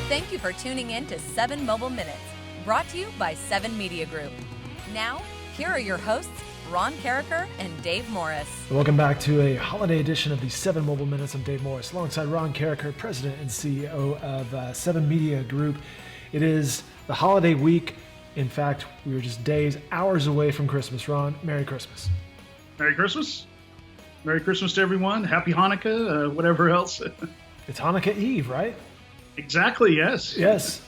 Thank you for tuning in to 7 Mobile Minutes, brought to you by 7 Media Group. Now, here are your hosts, Ron Carricker and Dave Morris. Welcome back to a holiday edition of the 7 Mobile Minutes. I'm Dave Morris, alongside Ron Carricker, President and CEO of 7 Media Group. It is the holiday week. In fact, we were just days, hours away from Christmas. Ron, Merry Christmas. Merry Christmas. Merry Christmas to everyone. Happy Hanukkah, whatever else. It's Hanukkah Eve, right? Exactly, yes. Yes.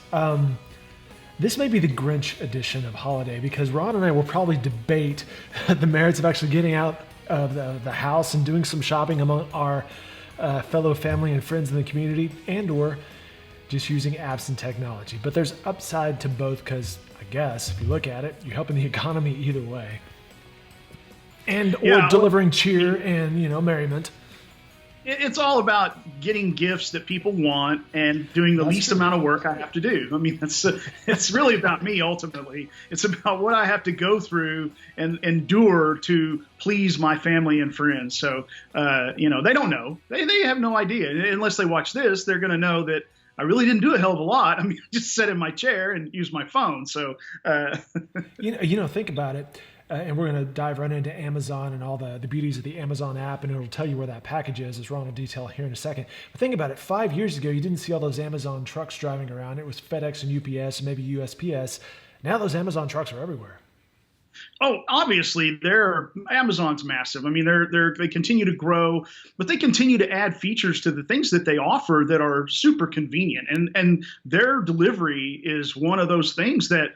This may be the Grinch edition of holiday because Ron and I will probably debate the merits of actually getting out of the house and doing some shopping among our fellow family and friends in the community, and or just using apps and technology. But there's upside to both because I guess if you look at it, you're helping the economy either way. And or delivering cheer and, merriment. It's all about getting gifts that people want and doing the least amount of work I have to do. I mean, it's really about me ultimately. It's about what I have to go through and endure to please my family and friends. So, they don't know. They have no idea. Unless they watch this, they're going to know that I really didn't do a hell of a lot. I mean, just sit in my chair and use my phone. So, think about it. And we're going to dive right into Amazon and all the beauties of the Amazon app, and it'll tell you where that package is, as Ron will detail here in a second. But think about it. 5 years ago, you didn't see all those Amazon trucks driving around. It was FedEx and UPS and maybe USPS. Now those Amazon trucks are everywhere. Oh, obviously, Amazon's massive. I mean, they continue to grow, but they continue to add features to the things that they offer that are super convenient. And their delivery is one of those things that,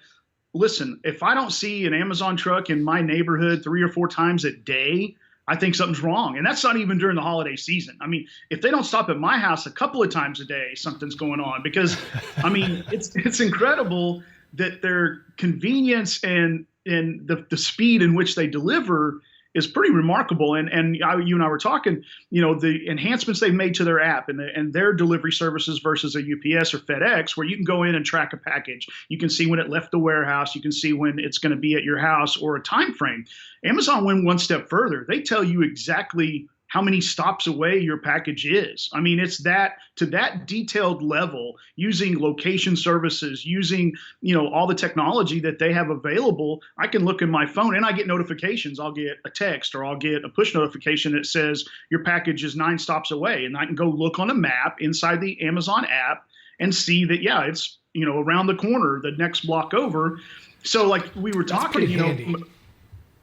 listen, if I don't see an Amazon truck in my neighborhood 3 or 4 times a day, I think something's wrong. And that's not even during the holiday season. I mean, if they don't stop at my house a couple of times a day, something's going on. Because, I mean, it's incredible that their convenience and the speed in which they deliver is pretty remarkable. And you and I were talking, the enhancements they've made to their app and their delivery services versus a UPS or FedEx, where you can go in and track a package. You can see when it left the warehouse. You can see when it's going to be at your house or a time frame. Amazon went one step further. They tell you exactly how many stops away your package is. I mean, it's to that detailed level, using location services, using, all the technology that they have available. I can look in my phone and I get notifications. I'll get a text or I'll get a push notification that says your package is 9 stops away. And I can go look on a map inside the Amazon app and see that, it's, around the corner, the next block over. So like we were talking, handy.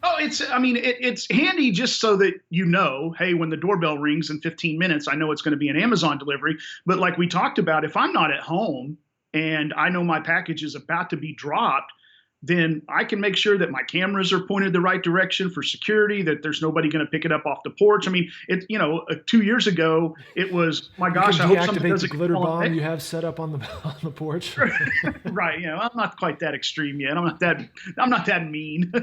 Oh, it's handy just so that hey, when the doorbell rings in 15 minutes, I know it's going to be an Amazon delivery. But like we talked about, if I'm not at home and I know my package is about to be dropped, then I can make sure that my cameras are pointed the right direction for security, that there's nobody going to pick it up off the porch. I mean, 2 years ago, it was, my gosh, I hope something doesn't the glitter bomb you have set up on the porch. Right. I'm not quite that extreme yet. I'm not that mean.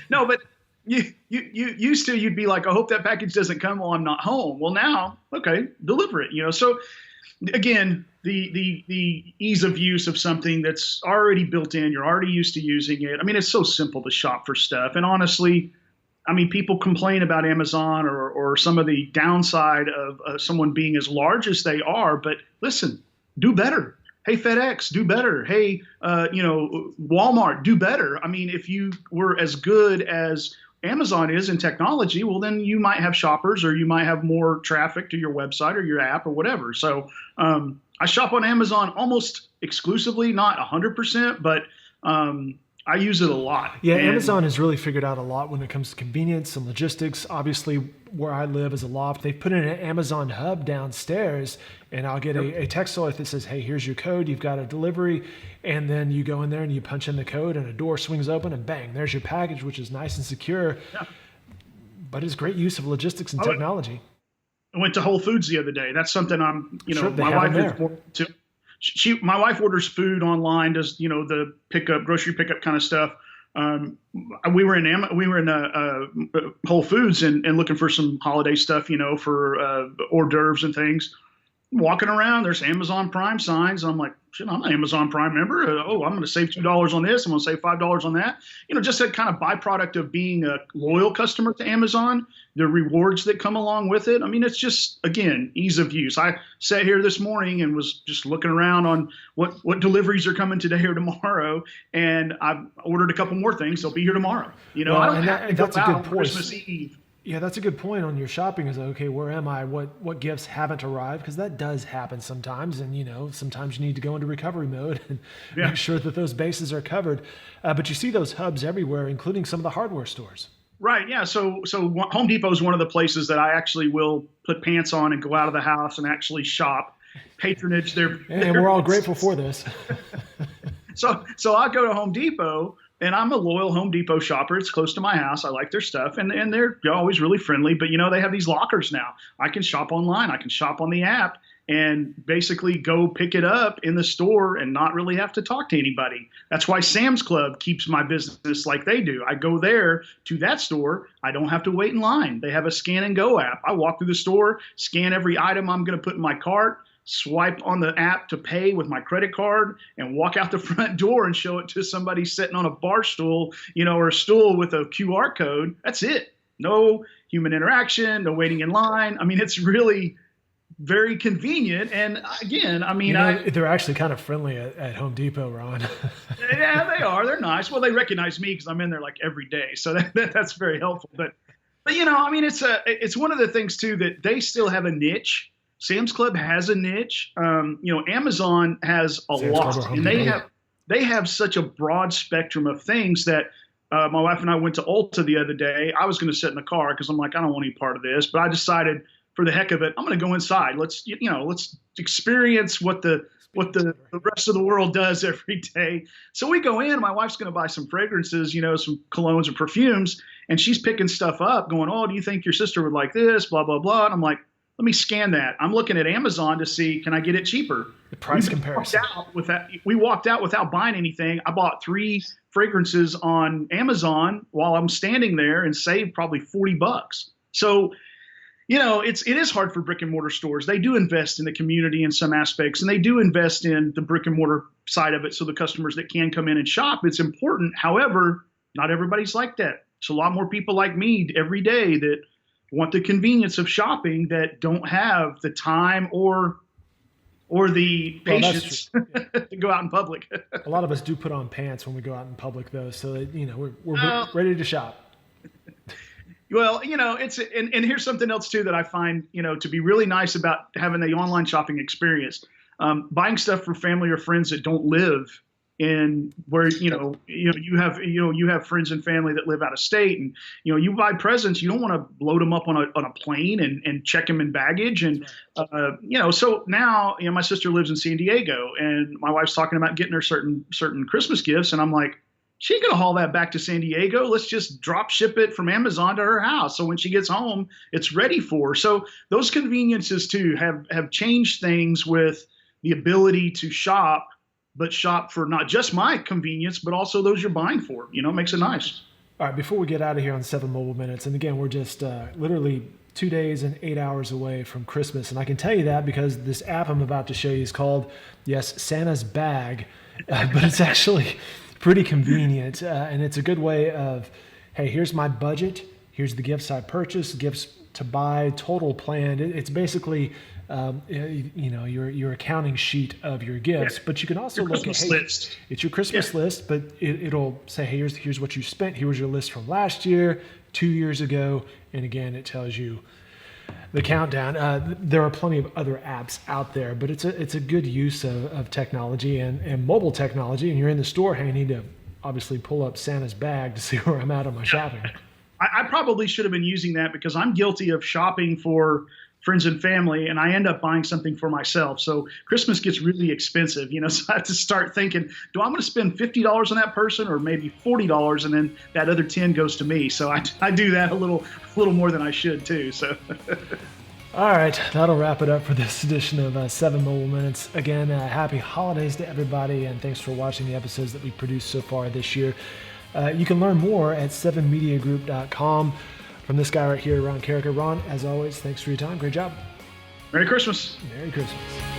No, but you used to, you'd be like, I hope that package doesn't come while I'm not home. Well, now, okay, deliver it. So again, the ease of use of something that's already built in, you're already used to using it. I mean, it's so simple to shop for stuff. And honestly, I mean, people complain about Amazon or some of the downside of someone being as large as they are. But listen, do better. Hey, FedEx, do better. Hey, Walmart, do better. I mean, if you were as good as Amazon is in technology, well, then you might have shoppers or you might have more traffic to your website or your app or whatever. So I shop on Amazon almost exclusively, not 100%, but I use it a lot. Yeah, Amazon has really figured out a lot when it comes to convenience and logistics. Obviously, where I live is a loft. They've put in an Amazon hub downstairs, and I'll get a text alert that says, hey, here's your code. You've got a delivery. And then you go in there and you punch in the code and a door swings open and bang, there's your package, which is nice and secure. Yeah. But it's great use of logistics and technology. I went to Whole Foods the other day. That's something I'm, sure, my wife is more to. My wife orders food online, does the grocery pickup kind of stuff. We were in Whole Foods and looking for some holiday stuff, for hors d'oeuvres and things. walking around, there's Amazon Prime signs. I'm like, shit, I'm an Amazon Prime member. Oh, I'm going to save $2 on this. I'm going to save $5 on that. Just that kind of byproduct of being a loyal customer to Amazon, the rewards that come along with it. I mean, it's just, again, ease of use. I sat here this morning and was just looking around on what deliveries are coming today or tomorrow. And I've ordered a couple more things. They'll be here tomorrow. Well, I don't have to go that's a out good on point. Christmas Eve. Yeah, that's a good point on your shopping is, okay, where am I? What gifts haven't arrived? Because that does happen sometimes. And, sometimes you need to go into recovery mode and make sure that those bases are covered. But you see those hubs everywhere, including some of the hardware stores. Right. Yeah. So Home Depot is one of the places that I actually will put pants on and go out of the house and actually shop, patronage their. And we're all grateful for this. So I go to Home Depot. And I'm a loyal Home Depot shopper. It's close to my house. I like their stuff. And they're always really friendly. But, they have these lockers now. I can shop online. I can shop on the app and basically go pick it up in the store and not really have to talk to anybody. That's why Sam's Club keeps my business like they do. I go there to that store. I don't have to wait in line. They have a scan and go app. I walk through the store, scan every item I'm going to put in my cart, swipe on the app to pay with my credit card, and walk out the front door and show it to somebody sitting on a bar stool, or a stool with a QR code. That's it. No human interaction, no waiting in line. I mean, it's really very convenient. And again, I mean, they're actually kind of friendly at Home Depot, Ron. Yeah, they are. They're nice. Well, they recognize me because I'm in there like every day. So that's very helpful. But I mean, it's one of the things too, that they still have a niche. Sam's Club has a niche. Amazon has a lot, and they have such a broad spectrum of things that my wife and I went to Ulta the other day. I was going to sit in the car because I'm like, I don't want any part of this, but I decided for the heck of it, I'm going to go inside. Let's experience what the rest of the world does every day. So we go in. My wife's going to buy some fragrances, some colognes or perfumes, and she's picking stuff up, going, "Oh, do you think your sister would like this?" Blah blah blah. And I'm like, let me scan that. I'm looking at Amazon to see, can I get it cheaper? The price comparison. We walked out without buying anything. I bought 3 fragrances on Amazon while I'm standing there and saved probably $40. So, it is hard for brick and mortar stores. They do invest in the community in some aspects, and they do invest in the brick and mortar side of it. So the customers that can come in and shop, it's important. However, not everybody's like that. It's a lot more people like me every day that want the convenience of shopping that don't have the time or the patience to go out in public. A lot of us do put on pants when we go out in public, though, so that, we're ready to shop. Well, it's and here's something else too that I find to be really nice about having the online shopping experience. Buying stuff for family or friends that don't live in where you have friends and family that live out of state, and you buy presents, you don't want to load them up on a plane and check them in baggage, and so now my sister lives in San Diego, and my wife's talking about getting her certain Christmas gifts, and I'm like, she ain't gonna haul that back to San Diego. Let's just drop ship it from Amazon to her house, so when she gets home, it's ready for her. So those conveniences too have changed things with the ability to shop, but shop for not just my convenience, but also those you're buying for. Makes it nice. All right, before we get out of here on 7 Mobile Minutes, and again, we're just literally 2 days and 8 hours away from Christmas. And I can tell you that because this app I'm about to show you is called, Santa's Bag, but it's actually pretty convenient. And it's a good way of, hey, here's my budget. Here's the gifts I purchased, gifts to buy, total planned. It's basically your accounting sheet of your gifts, but you can also look at, list. It's your Christmas list, but it'll say, hey, here's what you spent. Here was your list from last year, 2 years ago. And again, it tells you the countdown. There are plenty of other apps out there, but it's a good use of technology and mobile technology. And you're in the store, hey, I need to obviously pull up Santa's Bag to see where I'm at on my shopping. I probably should have been using that because I'm guilty of shopping for friends and family, and I end up buying something for myself. So Christmas gets really expensive, so I have to start thinking, do I want to spend $50 on that person or maybe $40, and then that other 10 goes to me. So I do that a little more than I should too. So. All right, that'll wrap it up for this edition of 7 Mobile Minutes. Again, happy holidays to everybody, and thanks for watching the episodes that we've produced so far this year. You can learn more at 7mediagroup.com. From this guy right here, Ron Carricker. Ron, as always, thanks for your time. Great job. Merry Christmas. Merry Christmas.